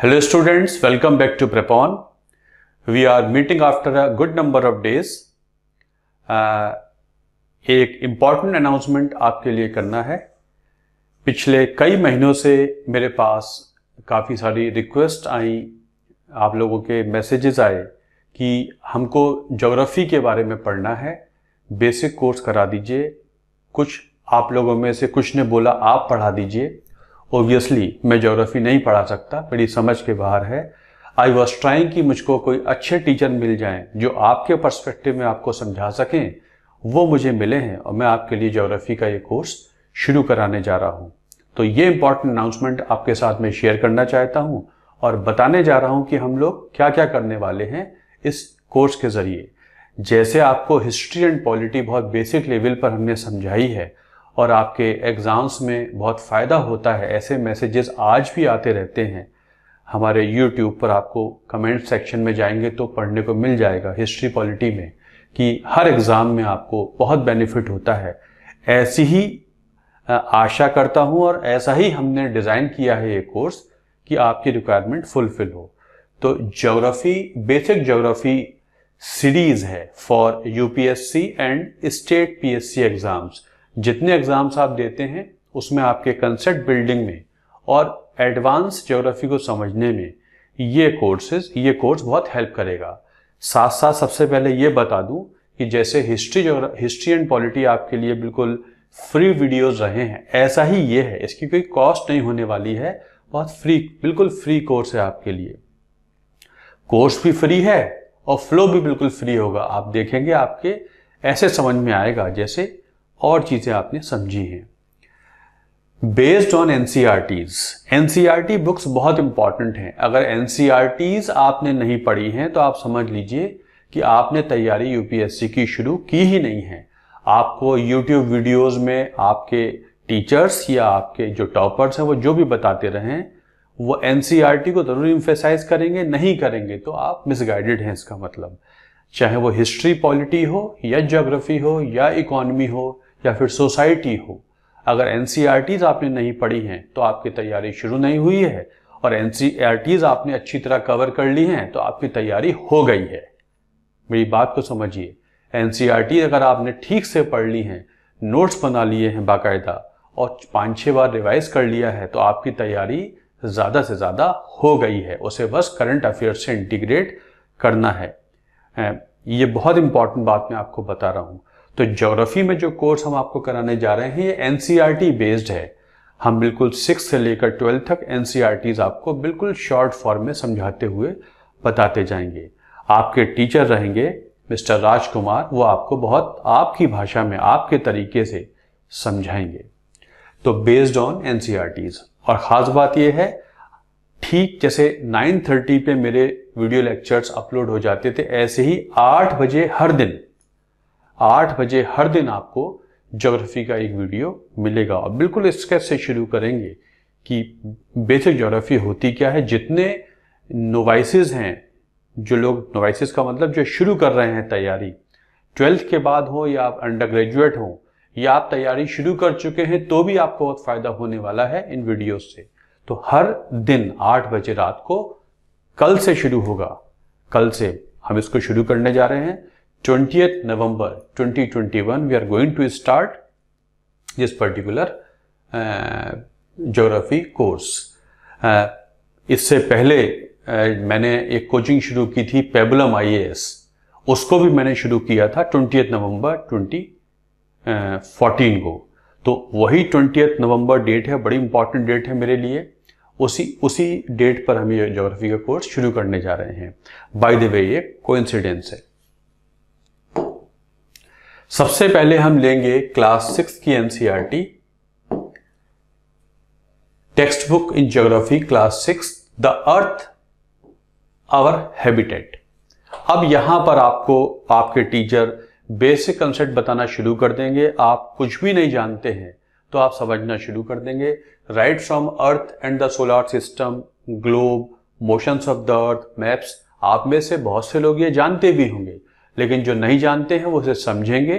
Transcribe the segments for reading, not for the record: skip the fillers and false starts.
Hello students, welcome back to Prepon. We are meeting after a good number of days. एक important announcement आपके लिए करना है। पिछले कई महीनों से मेरे पास काफ़ी सारी रिक्वेस्ट आई, आप लोगों के मैसेजेस आए कि हमको ज्योग्राफी के बारे में पढ़ना है, बेसिक कोर्स करा दीजिए। कुछ आप लोगों में से कुछ ने बोला आप पढ़ा दीजिए। ओब्वियसली मैं ज्योग्राफी नहीं पढ़ा सकता, मेरी समझ के बाहर है। आई वॉज ट्राइंग कि मुझको कोई अच्छे टीचर मिल जाएं जो आपके पर्सपेक्टिव में आपको समझा सकें। वो मुझे मिले हैं और मैं आपके लिए ज्योग्राफी का ये कोर्स शुरू कराने जा रहा हूँ। तो ये इंपॉर्टेंट अनाउंसमेंट आपके साथ में शेयर करना चाहता हूँ और बताने जा रहा हूँ कि हम लोग क्या क्या करने वाले हैं इस कोर्स के ज़रिए। जैसे आपको हिस्ट्री एंड पॉलिटी बहुत बेसिक लेवल पर हमने समझाई है और आपके एग्ज़ाम्स में बहुत फ़ायदा होता है, ऐसे मैसेजेस आज भी आते रहते हैं। हमारे YouTube पर आपको कमेंट सेक्शन में जाएंगे तो पढ़ने को मिल जाएगा हिस्ट्री पॉलिटी में कि हर एग्ज़ाम में आपको बहुत बेनिफिट होता है। ऐसी ही आशा करता हूँ और ऐसा ही हमने डिज़ाइन किया है ये कोर्स कि आपकी रिक्वायरमेंट फुलफिल हो। तो ज्योग्राफी, बेसिक ज्योग्राफी सीरीज़ है for UPSC and state PSC exams. जितने एग्जाम्स आप देते हैं उसमें आपके कंसेप्ट बिल्डिंग में और एडवांस ज्योग्राफी को समझने में ये कोर्स बहुत हेल्प करेगा। साथ साथ सबसे पहले ये बता दूं कि जैसे हिस्ट्री एंड पॉलिटी आपके लिए बिल्कुल फ्री वीडियोस रहे हैं, ऐसा ही ये है। इसकी कोई कॉस्ट नहीं होने वाली है, बहुत फ्री, बिल्कुल फ्री कोर्स है आपके लिए। कोर्स भी फ्री है और फ्लो भी बिल्कुल फ्री होगा। आप देखेंगे आपके ऐसे समझ में आएगा जैसे और चीजें आपने समझी हैं। बेस्ड ऑन एनसीईआरटी बुक्स बहुत इंपॉर्टेंट हैं। अगर एनसीईआरटीज आपने नहीं पढ़ी हैं तो आप समझ लीजिए कि आपने तैयारी यूपीएससी की शुरू की ही नहीं है। आपको यूट्यूब वीडियोस में आपके टीचर्स या आपके जो टॉपर्स हैं वो जो भी बताते रहें, वो एनसीईआरटी को जरूर इम्फेसाइज करेंगे, नहीं करेंगे तो आप मिसगाइडेड हैं। इसका मतलब चाहे वो हिस्ट्री पॉलिटी हो या ज्योग्राफी हो या इकोनॉमी हो या फिर सोसाइटी हो, अगर एनसीईआरटीज आपने नहीं पढ़ी हैं तो आपकी तैयारी शुरू नहीं हुई है, और एनसीईआरटीज आपने अच्छी तरह कवर कर ली हैं तो आपकी तैयारी हो गई है। मेरी बात को समझिए। एनसीईआरटी अगर आपने ठीक से पढ़ ली हैं, नोट्स बना लिए हैं बाकायदा और 5-6 बार रिवाइज कर लिया है तो आपकी तैयारी ज़्यादा से ज़्यादा हो गई है। उसे बस करंट अफेयर्स से इंटीग्रेट करना है। ये बहुत इंपॉर्टेंट बात मैं आपको बता रहा हूँ। तो ज्योग्राफी में जो कोर्स हम आपको कराने जा रहे हैं ये एनसीईआरटी बेस्ड है। हम बिल्कुल 6 से लेकर 12 तक एनसीईआरटीज आपको बिल्कुल शॉर्ट फॉर्म में समझाते हुए बताते जाएंगे। आपके टीचर रहेंगे मिस्टर राजकुमार, वो आपको बहुत आपकी भाषा में आपके तरीके से समझाएंगे। तो बेस्ड ऑन एनसीईआरटीज। और ख़ास बात यह है, ठीक जैसे 9:30 पे मेरे वीडियो लेक्चर्स अपलोड हो जाते थे, ऐसे ही 8 बजे हर दिन आपको ज्योग्राफी का एक वीडियो मिलेगा। और बिल्कुल स्केच से शुरू करेंगे कि बेसिक ज्योग्राफी होती क्या है। जितने नोवाइसेस हैं, जो लोग, नोवाइसेस का मतलब जो शुरू कर रहे हैं तैयारी, 12th के बाद हो या आप अंडर ग्रेजुएट हो या आप तैयारी शुरू कर चुके हैं, तो भी आपको बहुत फायदा होने वाला है इन वीडियोस से। तो हर दिन 8 बजे रात को कल से शुरू होगा। कल से हम इसको शुरू करने जा रहे हैं। 20th November 2021 we are going to start this particular geography course. इससे पहले मैंने एक कोचिंग शुरू की थी पेबुलम IAS, उसको भी मैंने शुरू किया था 20th November 2014 को। तो वही 20th November डेट है, बड़ी इंपॉर्टेंट डेट है मेरे लिए। उसी डेट पर हम ये ज्योग्राफी का कोर्स शुरू करने जा रहे हैं। बाय द वे ये कोइंसिडेंस है। सबसे पहले हम लेंगे क्लास 6 की NCERT text book in geography class 6, the earth our habitat. अब यहां पर आपको आपके टीचर बेसिक कंसेप्ट बताना शुरू कर देंगे। आप कुछ भी नहीं जानते हैं तो आप समझना शुरू कर देंगे। Right from earth and the solar system, globe, motions of the earth, maps. आप में से बहुत से लोग ये जानते भी होंगे, लेकिन जो नहीं जानते हैं वो उसे समझेंगे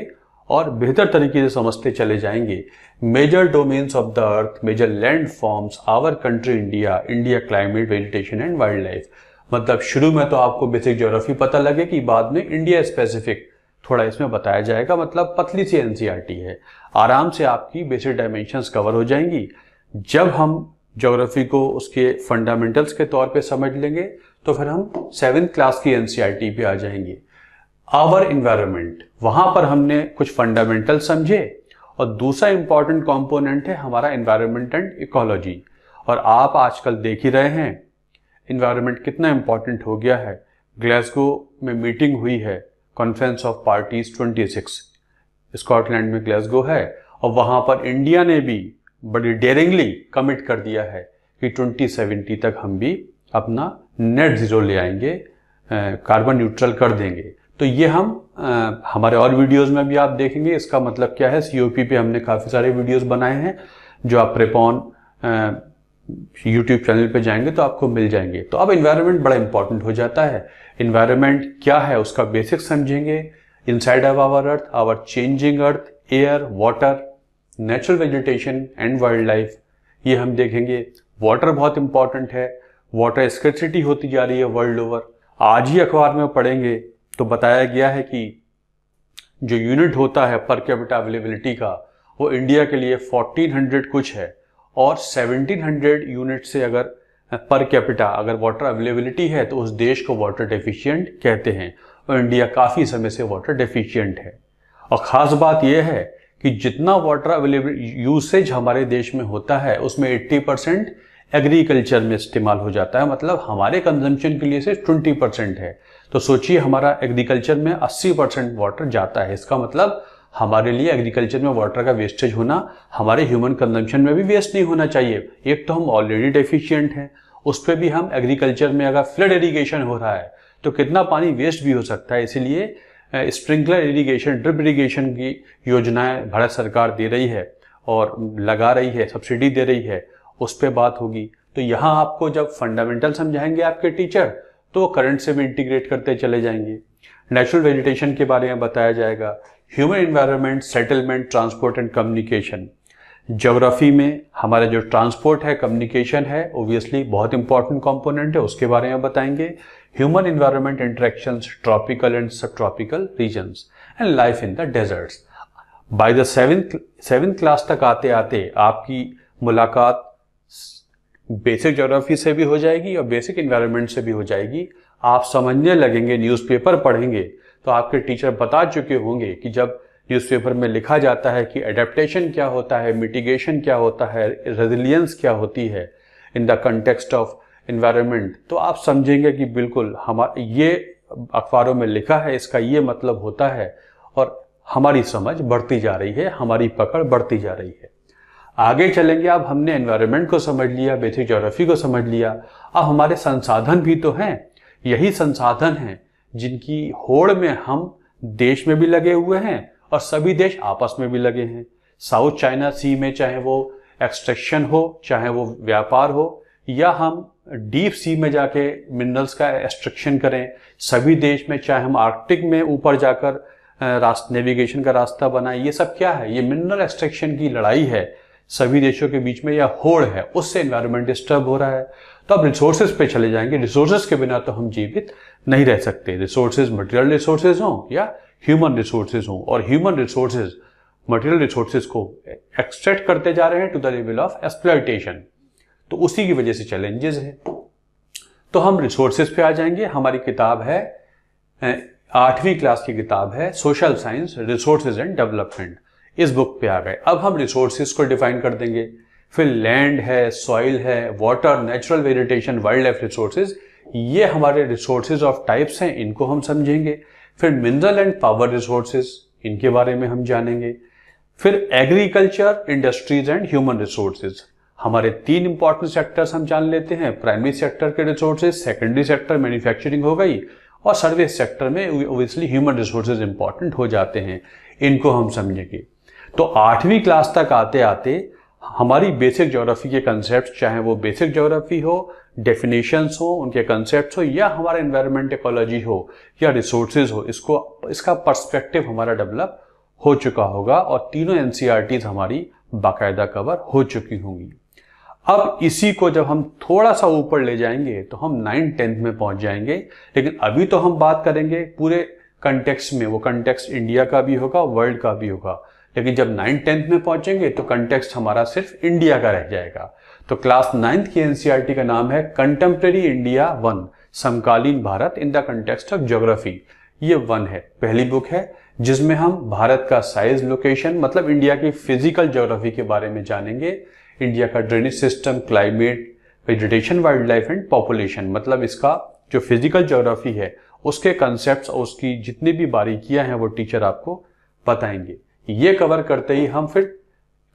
और बेहतर तरीके से समझते चले जाएंगे। Major domains of the earth, major landforms, our country India, India climate, vegetation and wildlife. मतलब शुरू में तो आपको बेसिक ज्योग्राफी पता लगे कि बाद में इंडिया स्पेसिफिक थोड़ा इसमें बताया जाएगा। मतलब पतली सी एनसीईआरटी है, आराम से आपकी बेसिक डायमेंशंस कवर हो जाएंगी। जब हम ज्योग्राफी को उसके फंडामेंटल्स के तौर पे समझ लेंगे तो फिर हम 7th क्लास की एनसीईआरटी पे आ जाएंगे। आवर इन्वायरमेंट, वहां पर हमने कुछ फंडामेंटल समझे, और दूसरा इंपॉर्टेंट कंपोनेंट है हमारा एनवायरमेंट एंड इकोलॉजी। और आप आजकल देख ही रहे हैं इन्वायरमेंट कितना इंपॉर्टेंट हो गया है। ग्लासगो में मीटिंग हुई है, कॉन्फ्रेंस ऑफ पार्टीज 26, स्कॉटलैंड में ग्लासगो है, और वहां पर इंडिया ने भी बड़ी डेयरिंगली कमिट कर दिया है कि 2070 तक हम भी अपना नेट जीरो ले आएंगे, कार्बन न्यूट्रल कर देंगे। तो ये हम हमारे और वीडियोस में भी आप देखेंगे। इसका मतलब क्या है, सीओपी पे हमने काफ़ी सारे वीडियोस बनाए हैं जो आप प्रेपॉन यूट्यूब चैनल पे जाएंगे तो आपको मिल जाएंगे। तो अब इन्वायरमेंट बड़ा इंपॉर्टेंट हो जाता है। इन्वायरमेंट क्या है उसका बेसिक समझेंगे। Inside of our earth, our changing earth, air, water, natural vegetation and wildlife, ये हम देखेंगे। वाटर बहुत इंपॉर्टेंट है, वाटर स्कैर्सिटी होती जा रही है वर्ल्ड ओवर। आज ही अखबार में पढ़ेंगे तो बताया गया है कि जो यूनिट होता है पर कैपिटा अवेलेबिलिटी का, वो इंडिया के लिए 1400 कुछ है, और 1700 यूनिट से अगर पर कैपिटा अगर वाटर अवेलेबिलिटी है तो उस देश को वाटर डेफिशिएंट कहते हैं, और इंडिया काफ़ी समय से वाटर डेफिशिएंट है। और ख़ास बात यह है कि जितना वाटर अवेलेबल यूसेज हमारे देश में होता है उसमें 80% एग्रीकल्चर में इस्तेमाल हो जाता है। मतलब हमारे कंजम्पशन के लिए सिर्फ 20% है। तो सोचिए हमारा एग्रीकल्चर में 80% वाटर जाता है। इसका मतलब हमारे लिए एग्रीकल्चर में वाटर का वेस्टेज होना हमारे ह्यूमन कंजम्पशन में भी वेस्ट नहीं होना चाहिए। एक तो हम ऑलरेडी डेफिशिएंट हैं, उस पर भी हम एग्रीकल्चर में अगर फ्लड इरीगेशन हो रहा है तो कितना पानी वेस्ट भी हो सकता है। इसीलिए स्प्रिंकलर इरीगेशन, ड्रिप इरीगेशन की योजनाएं भारत सरकार दे रही है और लगा रही है, सब्सिडी दे रही है, उस पर बात होगी। तो यहाँ आपको जब फंडामेंटल समझाएंगे आपके टीचर तो करंट से भी इंटीग्रेट करते चले जाएंगे। नेचुरल वेजिटेशन के बारे में बताया जाएगा, human environment, settlement, transport and communication. Geography में हमारा जो ट्रांसपोर्ट है, कम्युनिकेशन है, ओबियसली बहुत इंपॉर्टेंट कंपोनेंट है, उसके बारे में बताएंगे। Human environment interactions, tropical and सब tropical regions and life in the deserts. By the 7th class तक आते आते आपकी मुलाकात बेसिक ज्योग्राफी से भी हो जाएगी और बेसिक एनवायरनमेंट से भी हो जाएगी। आप समझने लगेंगे, न्यूज़पेपर पढ़ेंगे तो आपके टीचर बता चुके होंगे कि जब न्यूज़पेपर में लिखा जाता है कि एडेप्टेशन क्या होता है, मिटिगेशन क्या होता है, रेजिलियंस क्या होती है in the context of environment, तो आप समझेंगे कि बिल्कुल ये अखबारों में लिखा है, इसका ये मतलब होता है। और हमारी समझ बढ़ती जा रही है, हमारी पकड़ बढ़ती जा रही है। आगे चलेंगे। अब हमने एनवायरनमेंट को समझ लिया, बेसिक ज्योग्राफी को समझ लिया, अब हमारे संसाधन भी तो हैं। यही संसाधन हैं जिनकी होड़ में हम देश में भी लगे हुए हैं और सभी देश आपस में भी लगे हैं। साउथ चाइना सी में चाहे वो एक्सट्रैक्शन हो, चाहे वो व्यापार हो, या हम डीप सी में जाके मिनरल्स का एक्सट्रैक्शन करें, सभी देश में, चाहे हम आर्कटिक में ऊपर जाकर नेविगेशन का रास्ता बनाएं, ये सब क्या है? ये मिनरल एक्सट्रैक्शन की लड़ाई है सभी देशों के बीच में, या होड़ है, उससे एनवायरनमेंट डिस्टर्ब हो रहा है। तो अब रिसोर्सेज पे चले जाएंगे। रिसोर्सेज के बिना तो हम जीवित नहीं रह सकते। रिसोर्सेज मटेरियल रिसोर्सेज हों या ह्यूमन रिसोर्सेज हों, और ह्यूमन रिसोर्सेज मटेरियल रिसोर्सेज को एक्सट्रैक्ट करते जा रहे हैं to the level of exploitation. तो उसी की वजह से चैलेंजेस हैं। तो हम रिसोर्सेज पे आ जाएंगे। हमारी किताब है 8वीं क्लास की किताब है social science, resources and development. इस बुक पे आ गए। अब हम रिसोर्सेज को डिफाइन कर देंगे। फिर लैंड है, सॉइल है, water, natural vegetation, wild life resources, ये हमारे रिसोर्सेज ऑफ टाइप्स हैं, इनको हम समझेंगे। फिर मिनरल एंड पावर रिसोर्सेज, इनके बारे में हम जानेंगे। फिर agriculture, industries and human resources, हमारे 3 इंपॉर्टेंट सेक्टर्स हम जान लेते हैं। प्राइमरी सेक्टर के रिसोर्सेज, सेकेंडरी सेक्टर मैन्युफैक्चरिंग हो गई, और सर्विस सेक्टर में ओब्वियसली ह्यूमन रिसोर्सेज इंपॉर्टेंट हो जाते हैं, इनको हम समझेंगे। तो 8वीं क्लास तक आते आते हमारी बेसिक ज्योग्राफी के कंसेप्ट, चाहे वो बेसिक ज्योग्राफी हो, डेफिनेशंस हो, उनके कंसेप्ट हो, या हमारा एनवायरनमेंट इकोलॉजी हो, या रिसोर्सेज हो, इसका पर्सपेक्टिव हमारा डेवलप हो चुका होगा और तीनों एनसीईआरटीज हमारी बाकायदा कवर हो चुकी होंगी। अब इसी को जब हम थोड़ा सा ऊपर ले जाएंगे तो हम 9th-10th में पहुंच जाएंगे, लेकिन अभी तो हम बात करेंगे पूरे कंटेक्स्ट में। वो कंटेक्स्ट इंडिया का भी होगा, वर्ल्ड का भी होगा, लेकिन जब 9th-10th में पहुंचेंगे तो कंटेक्स्ट हमारा सिर्फ इंडिया का रह जाएगा। तो क्लास 9th की एनसीईआरटी का नाम है कंटेम्प्रेरी इंडिया 1, समकालीन Bharat in the context of geography. ये 1 है, पहली बुक है जिसमें हम भारत का साइज, लोकेशन मतलब इंडिया की फिजिकल ज्योग्राफी के बारे में जानेंगे। इंडिया का drainage system, climate, vegetation, wild life and population मतलब इसका जो फिजिकल ज्योग्राफी है उसके कंसेप्ट्स और उसकी जितनी भी बारीकियां हैं वो टीचर आपको बताएंगे। ये कवर करते ही हम फिर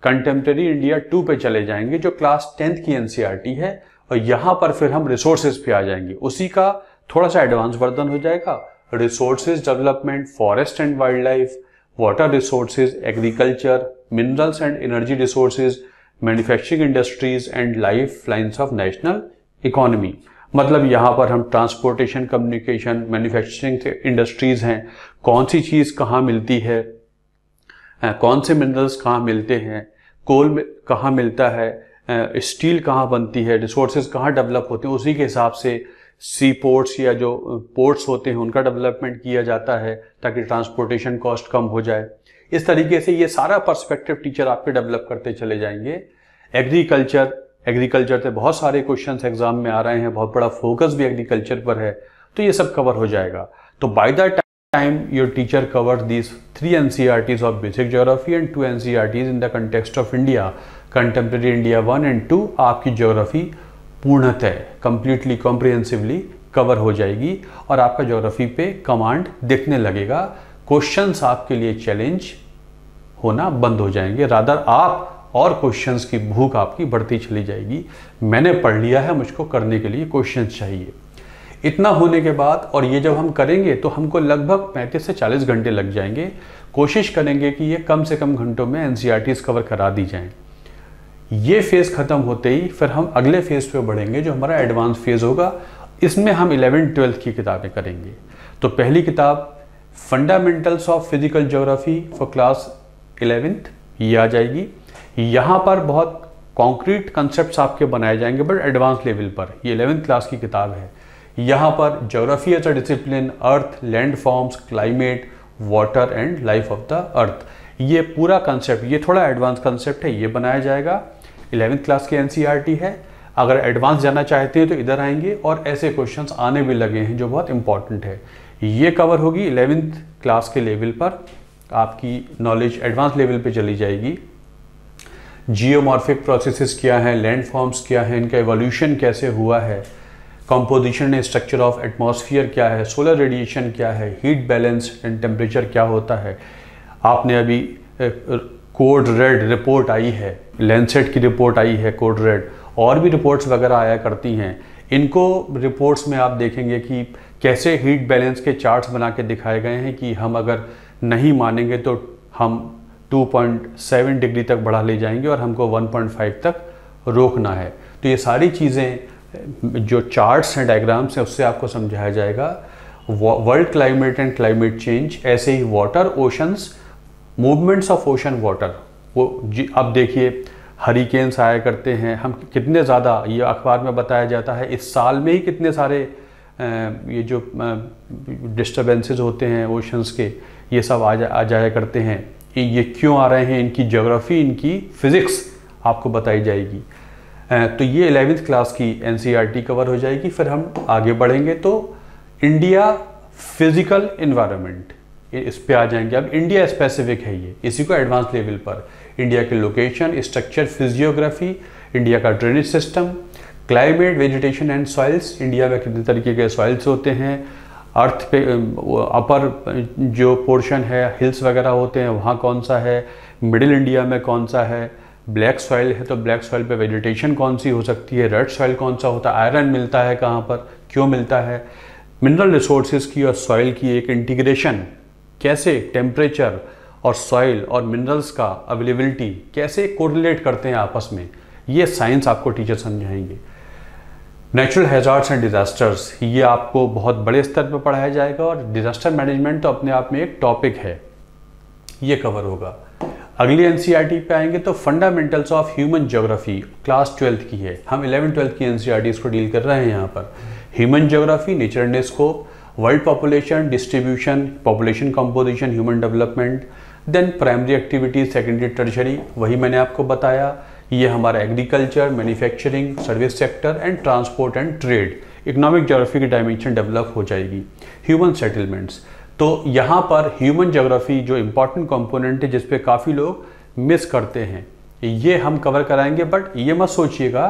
कंटेम्प्रेरी इंडिया 2 पे चले जाएंगे जो क्लास 10th की एनसीईआरटी है, और यहां पर फिर हम रिसोर्सेज पे आ जाएंगे। उसी का थोड़ा सा एडवांस वर्जन हो जाएगा, resources development, forest and wild life, water resources, agriculture, minerals and energy resources, manufacturing industries and life lines of national economy. मतलब यहाँ पर हम ट्रांसपोर्टेशन, कम्युनिकेशन, मैन्युफैक्चरिंग इंडस्ट्रीज हैं, कौन सी चीज़ कहाँ मिलती है, कौन से मिनरल्स कहाँ मिलते हैं, कोल कहाँ मिलता है, स्टील कहाँ बनती है, रिसोर्सेज कहाँ डेवलप होते हैं, उसी के हिसाब से सी पोर्ट्स या जो पोर्ट्स होते हैं उनका डेवलपमेंट किया जाता है ताकि ट्रांसपोर्टेशन कॉस्ट कम हो जाए। इस तरीके से ये सारा पर्सपेक्टिव टीचर आपके डेवलप करते चले जाएंगे। एग्रीकल्चर से बहुत सारे क्वेश्चंस एग्जाम में आ रहे हैं, बहुत बड़ा फोकस भी एग्रीकल्चर पर है, तो ये सब कवर हो जाएगा। तो by the time your teacher cover these 3 NCERTs of basic geography and 2 NCERTs in the context of India, contemporary India 1 and 2, आपकी ज्योग्राफी पूर्णतः कंप्लीटली कॉम्प्रिहेंसिवली कवर हो जाएगी और आपका ज्योग्राफी पे कमांड दिखने लगेगा। क्वेश्चंस आपके लिए चैलेंज होना बंद हो जाएंगे, रादर आप और क्वेश्चंस की भूख आपकी बढ़ती चली जाएगी। मैंने पढ़ लिया है, मुझको करने के लिए क्वेश्चंस चाहिए। इतना होने के बाद और ये जब हम करेंगे तो हमको लगभग 35 से 40 घंटे लग जाएंगे। कोशिश करेंगे कि ये कम से कम घंटों में एनसीईआरटीज कवर करा दी जाएं। ये फेज़ ख़त्म होते ही फिर हम अगले फेज़ पे बढ़ेंगे जो हमारा एडवांस फेज़ होगा। इसमें हम 11th-12th की किताबें करेंगे। तो पहली किताब fundamentals of physical geography for class 11th ये आ जाएगी। यहाँ पर बहुत कॉन्क्रीट कंसेप्ट्स आपके बनाए जाएंगे बट एडवांस लेवल पर। ये 11th क्लास की किताब है। यहाँ पर geography as a discipline, earth, landforms, climate, water and life of the earth, ये पूरा कंसेप्ट, ये थोड़ा एडवांस कंसेप्ट है, ये बनाया जाएगा। 11th क्लास की एनसीईआरटी है। अगर एडवांस जाना चाहते हैं तो इधर आएंगे और ऐसे क्वेश्चंस आने भी लगे हैं जो बहुत इंपॉर्टेंट है। ये कवर होगी 11th क्लास के लेवल पर, आपकी नॉलेज एडवांस लेवल पे चली जाएगी। जियोमॉर्फिक प्रोसेसेस क्या हैं, लैंड फॉर्म्स क्या हैं, इनका एवोल्यूशन कैसे हुआ है, composition and structure of atmosphere क्या है, सोलर रेडिएशन क्या है, हीट बैलेंस एंड टेम्परेचर क्या होता है। आपने अभी कोड रेड रिपोर्ट आई है, लैंसेट की रिपोर्ट आई है कोड रेड, और भी रिपोर्ट्स वगैरह आया करती हैं। इनको रिपोर्ट्स में आप देखेंगे कि कैसे हीट बैलेंस के चार्ट्स बना के दिखाए गए हैं कि हम अगर नहीं मानेंगे तो हम 2.7 डिग्री तक बढ़ा ले जाएंगे और हमको 1.5 तक रोकना है। तो ये सारी चीज़ें जो चार्ट्स हैं, डायग्राम्स हैं, उससे आपको समझाया जाएगा। World climate and climate change, ऐसे ही water, oceans, movements of ocean water. वो अब देखिए हरिकेन्स आया करते हैं, हम कितने ज़्यादा, ये अखबार में बताया जाता है इस साल में ही कितने सारे ये जो डिस्टर्बेंसेस होते हैं ओशंस के, ये सब आ जाया करते हैं। ये क्यों आ रहे हैं, इनकी ज्योग्राफी, इनकी फिज़िक्स आपको बताई जाएगी। तो ये 11th क्लास की एनसीईआरटी कवर हो जाएगी। फिर हम आगे बढ़ेंगे तो इंडिया फिजिकल इन्वायरमेंट, इस पे आ जाएंगे। अब इंडिया स्पेसिफिक है ये, इसी को एडवांस लेवल पर इंडिया के लोकेशन, स्ट्रक्चर, फिजियोग्राफी, इंडिया का drainage system, climate, vegetation and soils, India में कितने तरीके के सॉइल्स होते हैं, अर्थ पे अपर जो पोर्शन है, हिल्स वगैरह होते हैं वहाँ कौन सा है, मिडिल इंडिया में कौन सा है, ब्लैक सॉइल है तो ब्लैक सॉइल पे वेजिटेशन कौन सी हो सकती है, रेड सॉइल कौन सा होता है, आयरन मिलता है कहाँ पर, क्यों मिलता है, मिनरल रिसोर्सेज की और सॉइल की एक इंटीग्रेशन, कैसे टेम्परेचर और सॉइल और मिनरल्स का अवेलेबिलिटी कैसे कोरिलेट करते हैं आपस में, ये साइंस आपको टीचर समझाएंगे। नेचुरल हैजार्ड्स एंड डिजास्टर्स, ये आपको बहुत बड़े स्तर पर पढ़ाया जाएगा और डिजास्टर मैनेजमेंट तो अपने आप में एक टॉपिक है। ये कवर होगा। अगली एनसीईआरटी पे आएंगे तो fundamentals of human geography class 12th की है। हम 11th-12th की एनसीईआरटीज को डील कर रहे हैं यहाँ पर। Human geography, nature and scope, world population, distribution, population composition, human development, then primary activity, secondary, tertiary, वही मैंने आपको बताया। ये हमारा agriculture, manufacturing, service sector and transport and trade, economic geography की डायमेंशन डेवलप हो जाएगी। ह्यूमन सेटलमेंट्स, तो यहाँ पर ह्यूमन ज्योग्राफी जो इम्पॉर्टेंट कंपोनेंट है जिस पे काफ़ी लोग मिस करते हैं, ये हम कवर कराएंगे। बट ये मत सोचिएगा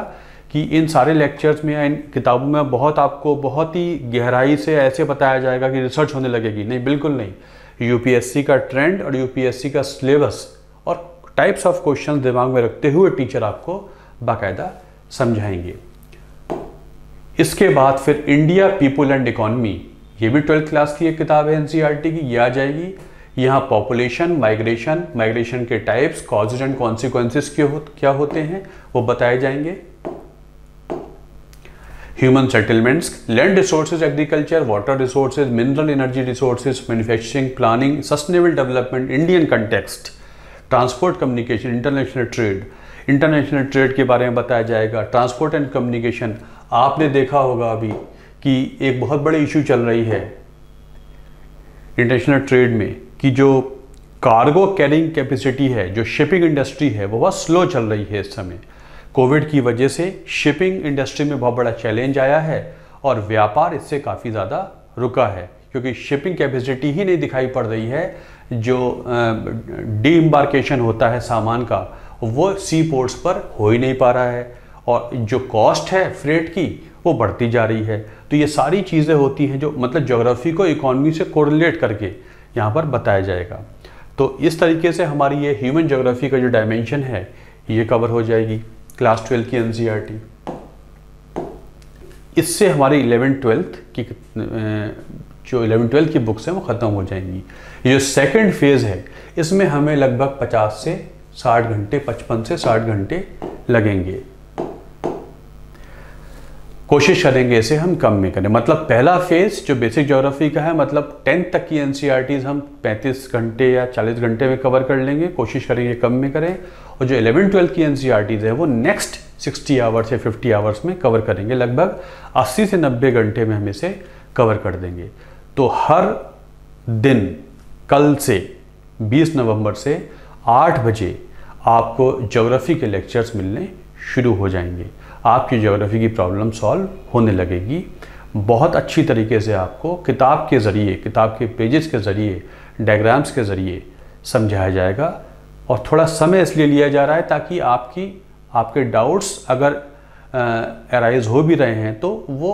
कि इन सारे लेक्चर्स में या इन किताबों में आपको बहुत ही गहराई से ऐसे बताया जाएगा कि रिसर्च होने लगेगी, नहीं, बिल्कुल नहीं। यूपीएससी का ट्रेंड और यूपीएससी का सिलेबस और टाइप्स ऑफ क्वेश्चन दिमाग में रखते हुए टीचर आपको बाकायदा समझाएंगे। इसके बाद फिर इंडिया, पीपल एंड इकोनॉमी, ये भी 12th क्लास की एक किताब है एनसीईआरटी की, ये आ जाएगी। यहाँ पॉपुलेशन, माइग्रेशन के टाइप्स, कॉजेज एंड कॉन्सिक्वेंसेस क्या होते हैं वो बताए जाएंगे। Human settlements, land resources, agriculture, water resources, mineral energy resources, manufacturing, planning, sustainable development, Indian context, transport, communication, international trade के बारे में बताया जाएगा। ट्रांसपोर्ट एंड कम्युनिकेशन, आपने देखा होगा अभी कि एक बहुत बड़ी इशू चल रही है इंटरनेशनल ट्रेड में कि जो कार्गो कैरिंग कैपेसिटी है, जो शिपिंग इंडस्ट्री है, वो बहुत स्लो चल रही है इस समय। कोविड की वजह से शिपिंग इंडस्ट्री में बहुत बड़ा चैलेंज आया है और व्यापार इससे काफ़ी ज़्यादा रुका है, क्योंकि शिपिंग कैपेसिटी ही नहीं दिखाई पड़ रही है। जो डी एम्बार्केशन होता है सामान का, वो सी पोर्ट्स पर हो ही नहीं पा रहा है और जो कॉस्ट है फ्रेट की वो बढ़ती जा रही है। तो ये सारी चीज़ें होती हैं जो मतलब ज्योग्राफी को इकोनॉमी से कोरिलेट करके यहाँ पर बताया जाएगा। तो इस तरीके से हमारी ये ह्यूमन ज्योग्राफी का जो डायमेंशन है ये कवर हो जाएगी क्लास 12 की एनसीईआरटी। इससे हमारी 11th-12th की जो 11th-12th की बुक्स हैं वो ख़त्म हो जाएंगी। ये जो सेकंड फेज़ है इसमें हमें लगभग 50 से 60 घंटे, 55 से 60 घंटे लगेंगे। कोशिश करेंगे इसे हम कम में करें। मतलब पहला फेज़ जो बेसिक ज्योग्राफी का है, मतलब 10th तक की एनसीईआरटीज़ हम 35 घंटे या 40 घंटे में कवर कर लेंगे, कोशिश करेंगे कम में करें। और जो 11th-12th की एनसीईआरटीज़ है वो नेक्स्ट 60 आवर्स या 50 आवर्स में कवर करेंगे। लगभग 80 से 90 घंटे में हम इसे कवर कर देंगे। तो हर दिन कल से 20 नवंबर से 8 बजे आपको ज्योग्राफी के लेक्चर्स मिलने शुरू हो जाएंगे। आपकी ज्योग्राफी की प्रॉब्लम सॉल्व होने लगेगी। बहुत अच्छी तरीके से आपको किताब के ज़रिए, किताब के पेजेस के ज़रिए, डायग्राम्स के ज़रिए समझाया जाएगा। और थोड़ा समय इसलिए लिया जा रहा है ताकि आपके डाउट्स अगर अराइज हो भी रहे हैं तो वो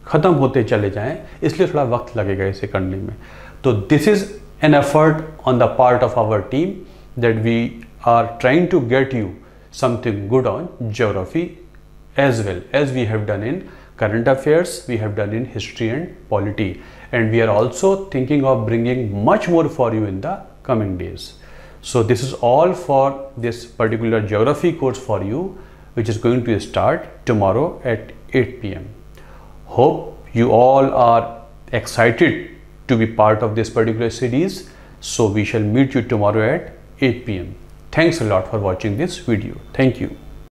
ख़त्म होते चले जाएं, इसलिए थोड़ा वक्त लगेगा इसे करने में। तो this is an effort on the part of our team that we are trying to get you something good on geography as well as we have done in current affairs, we have done in history and polity, and we are also thinking of bringing much more for you in the coming days. So this is all for this particular geography course for you, which is going to start tomorrow at 8 p.m. Hope you all are excited to be part of this particular series. So we shall meet you tomorrow at 8 p.m. Thanks a lot for watching this video. Thank you.